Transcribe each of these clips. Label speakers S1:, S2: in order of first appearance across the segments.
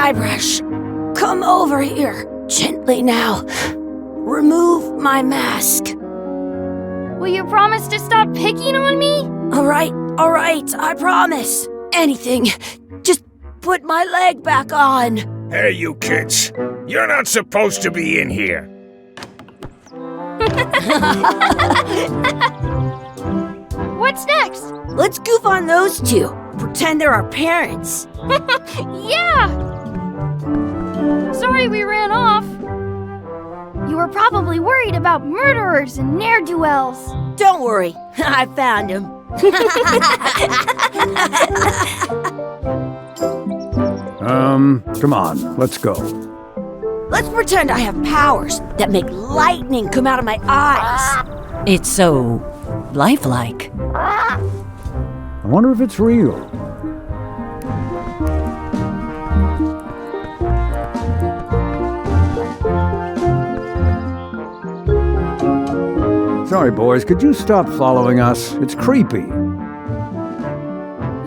S1: Guybrush, come over here. Gently now. Remove my mask.
S2: Will you promise to stop picking on me?
S1: All right, I promise. Anything. Just put my leg back on.
S3: Hey, you kids. You're not supposed to be in here.
S2: What's next?
S1: Let's goof on those two. Pretend they're our parents.
S2: Yeah! Sorry we ran off. You were probably worried about murderers and ne'er-do-wells.
S1: Don't worry, I found him.
S4: Come on, let's go.
S1: Let's pretend I have powers that make lightning come out of my eyes.
S5: It's so lifelike.
S4: I wonder if it's real. Sorry, boys, could you stop following us? It's creepy.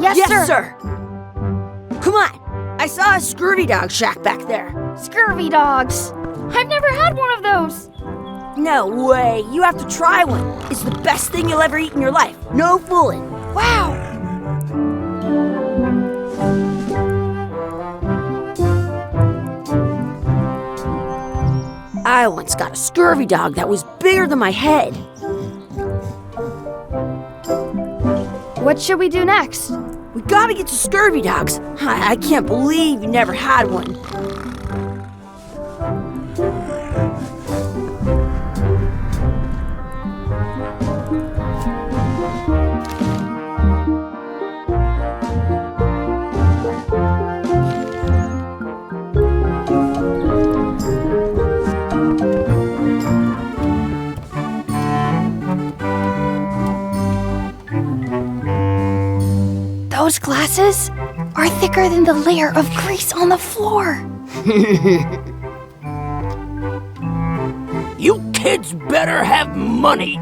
S1: Yes, sir. Come on. I saw a scurvy dog shack back there.
S2: Scurvy dogs. I've never had one of those.
S1: No way. You have to try one. It's the best thing you'll ever eat in your life. No fooling.
S2: Wow.
S1: I once got a scurvy dog that was bigger than my head.
S2: What should we do next?
S1: We gotta get to scurvy dogs. I can't believe you never had one.
S2: Those glasses are thicker than the layer of grease on the floor.
S6: You kids better have money.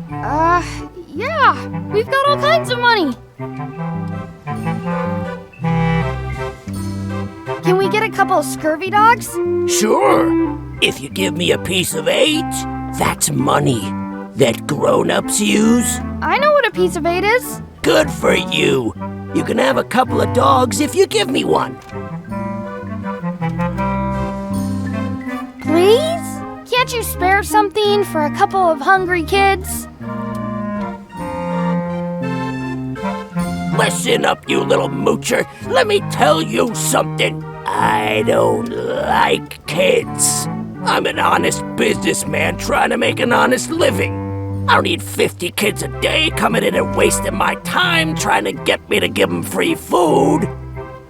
S2: Yeah. We've got all kinds of money. Can we get a couple of scurvy dogs?
S6: Sure. If you give me a piece of 8, that's money that grown-ups use.
S2: I know what a piece of 8 is.
S6: Good for you. You can have a couple of dogs if you give me one.
S2: Please? Can't you spare something for a couple of hungry kids?
S6: Listen up, you little moocher. Let me tell you something. I don't like kids. I'm an honest businessman trying to make an honest living. I don't need 50 kids a day coming in and wasting my time trying to get me to give them free food.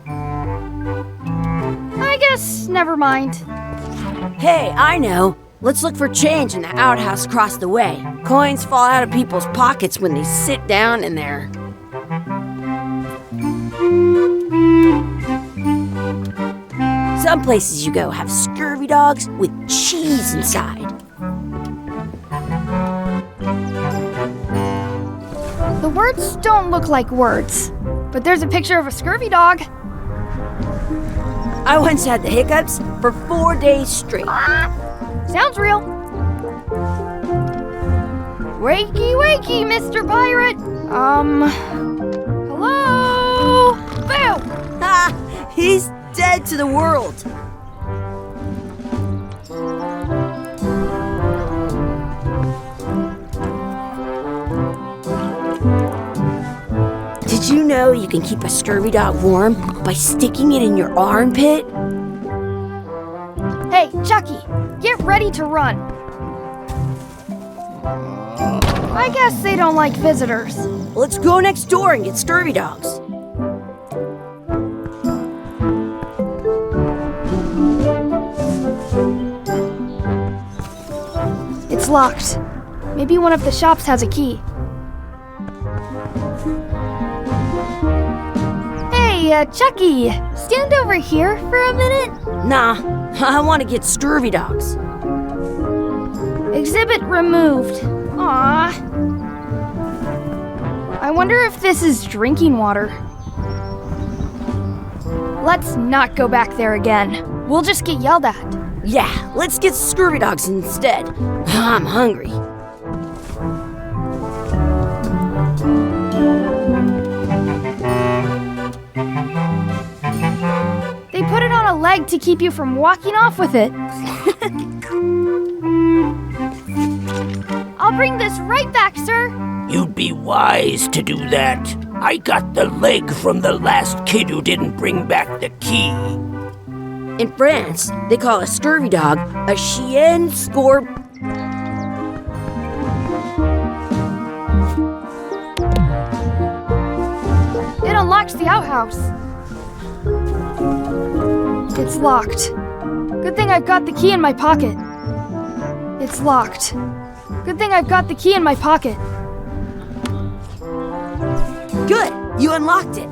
S2: I guess never mind.
S1: Hey, I know. Let's look for change in the outhouse across the way. Coins fall out of people's pockets when they sit down in there. Some places you go have scurvy dogs with cheese inside.
S2: The words don't look like words, but there's a picture of a scurvy dog.
S1: I once had the hiccups for 4 days straight.
S2: Sounds real. Wakey, wakey, Mr. Pirate. Hello? Boo!
S1: Ha! He's dead to the world. Did you know you can keep a scurvy dog warm by sticking it in your armpit?
S2: Hey, Chucky, get ready to run. I guess they don't like visitors.
S1: Let's go next door and get scurvy dogs.
S2: It's locked. Maybe one of the shops has a key. Hey, Chucky, stand over here for a minute.
S1: Nah, I want to get scurvy dogs.
S2: Exhibit removed. Aww. I wonder if this is drinking water. Let's not go back there again. We'll just get yelled at.
S1: Yeah, let's get scurvy dogs instead. I'm hungry.
S2: They put it on a leg to keep you from walking off with it. I'll bring this right back, sir.
S6: You'd be wise to do that. I got the leg from the last kid who didn't bring back the key.
S1: In France, they call a scurvy dog a chien scorb.
S2: It unlocks the outhouse. It's locked. Good thing I've got the key in my pocket. It's locked. Good thing I've got the key in my pocket.
S1: Good, you unlocked it.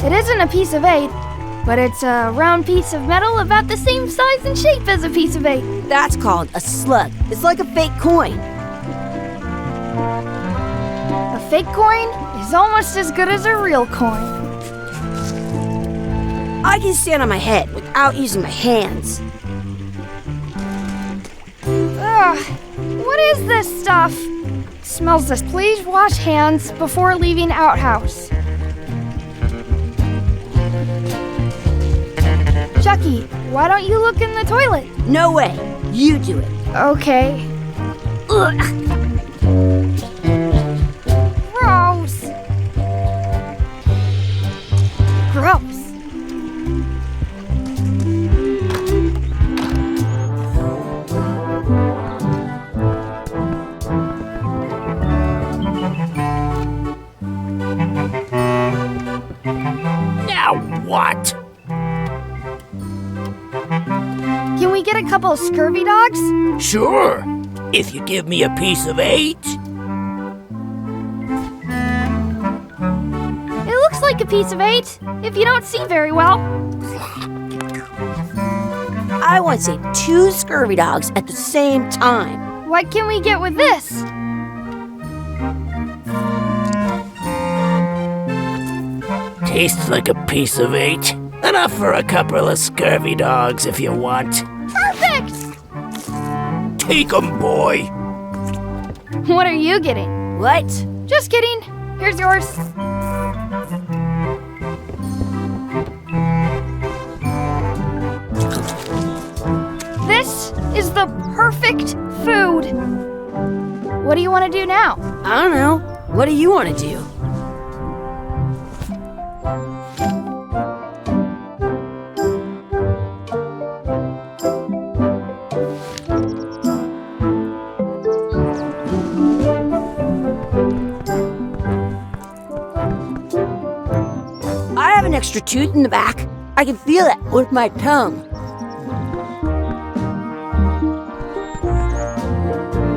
S2: It isn't a piece of 8, but it's a round piece of metal about the same size and shape as a piece of 8.
S1: That's called a slug. It's like a fake coin.
S2: A fake coin is almost as good as a real coin.
S1: I can stand on my head without using my hands.
S2: Ugh, what is this stuff? Smells this. Please wash hands before leaving outhouse. Chucky, why don't you look in the toilet?
S1: No way, you do it.
S2: Okay.
S1: Ugh.
S2: Gross. Gross.
S6: Now what?
S2: Can we get a couple of scurvy dogs?
S6: Sure, if you give me a piece of 8.
S2: It looks like a piece of 8, if you don't see very well.
S1: I want to say 2 scurvy dogs at the same time.
S2: What can we get with this?
S6: Tastes like a piece of 8. Enough for a couple of scurvy dogs if you want.
S2: Perfect!
S6: Take 'em, boy.
S2: What are you getting?
S1: What?
S2: Just kidding. Here's yours. This is the perfect food. What do you want to do now?
S1: I don't know. What do you want to do? I have an extra tooth in the back. I can feel it with my tongue.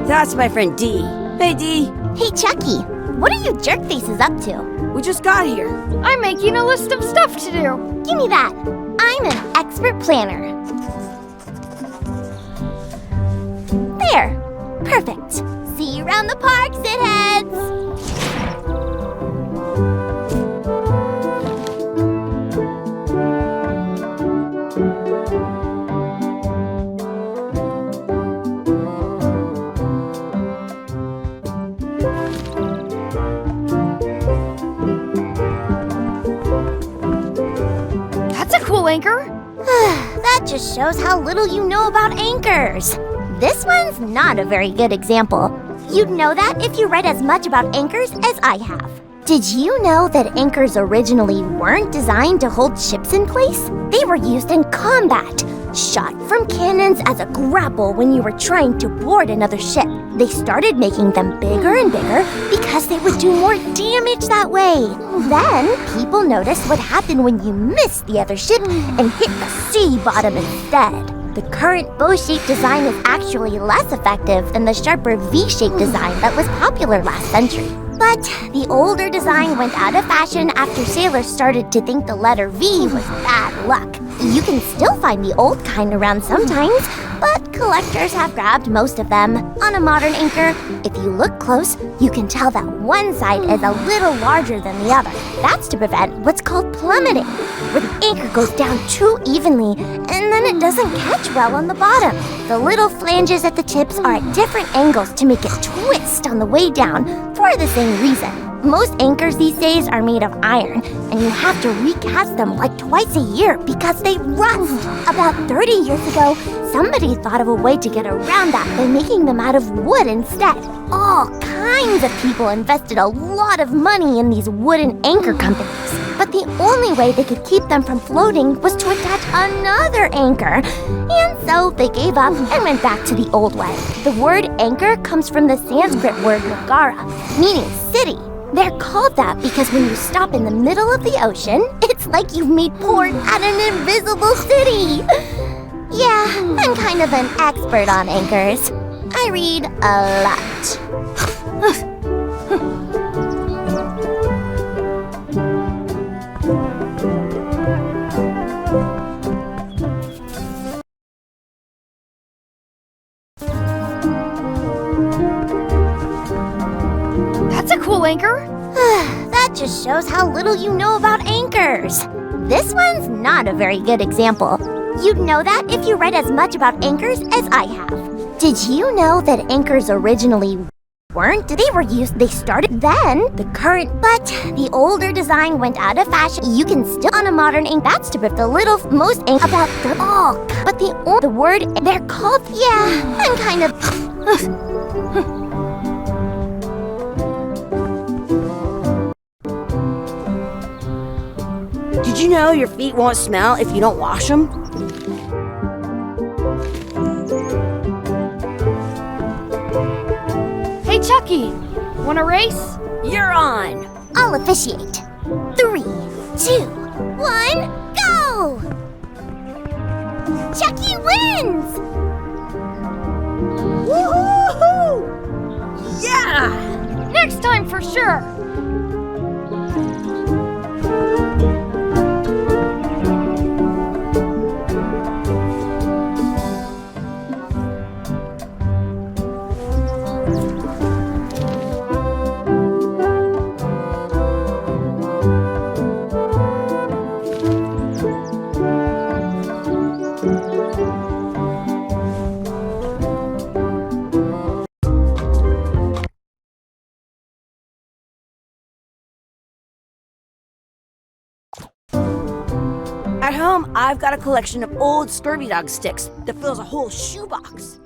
S1: That's my friend Dee. Hey, Dee.
S7: Hey, Chucky, what are you jerk faces up to?
S1: We just got here.
S2: I'm making a list of stuff to do.
S7: Give me that. I'm an expert planner. There. Perfect. See you around the park, shitheads.
S2: That's a cool anchor.
S7: That just shows how little you know about anchors. This one's not a very good example. You'd know that if you read as much about anchors as I have. Did you know that anchors originally weren't designed to hold ships in place? They were used in combat, shot from cannons as a grapple when you were trying to board another ship. They started making them bigger and bigger because they would do more damage that way. Then, people noticed what happened when you missed the other ship and hit the sea bottom instead. The current bow-shaped design is actually less effective than the sharper V-shaped design that was popular last century. but the older design went out of fashion after sailors started to think the letter V was bad luck. You can still find the old kind around sometimes, but collectors have grabbed most of them. On a modern anchor, if you look close, you can tell that one side is a little larger than the other. That's to prevent what's called plummeting, where the anchor goes down too evenly and then it doesn't catch well on the bottom. The little flanges at the tips are at different angles to make it twist on the way down for the same reason. Most anchors these days are made of iron, and you have to recast them like twice a year because they rust. About 30 years ago, somebody thought of a way to get around that by making them out of wood instead. All kinds of people invested a lot of money in these wooden anchor companies, but the only way they could keep them from floating was to attach another anchor. And so they gave up and went back to the old way. The word anchor comes from the Sanskrit word nagara, meaning city. They're called that because when you stop in the middle of the ocean, it's like you've made port at an invisible city. Yeah, I'm kind of an expert on anchors. I read a lot.
S2: That's a cool anchor.
S7: That just shows how little you know about anchors. This one's not a very good example. You'd know that if you read as much about anchors as I have. Did you know that anchors originally weren't? They started then, the current, but the older design went out of fashion. You can still on a modern anchor. That's to the little, most anchor about the all. But the word, they're called, yeah, I'm kind of...
S1: Did you know your feet won't smell if you don't wash them?
S2: Hey, Chucky, wanna race?
S1: You're on!
S7: I'll officiate. 3, 2, 1, go! Chucky wins!
S1: Woohoo! Yeah!
S2: Next time for sure.
S1: At home, I've got a collection of old Scurvy Dog sticks that fills a whole shoebox.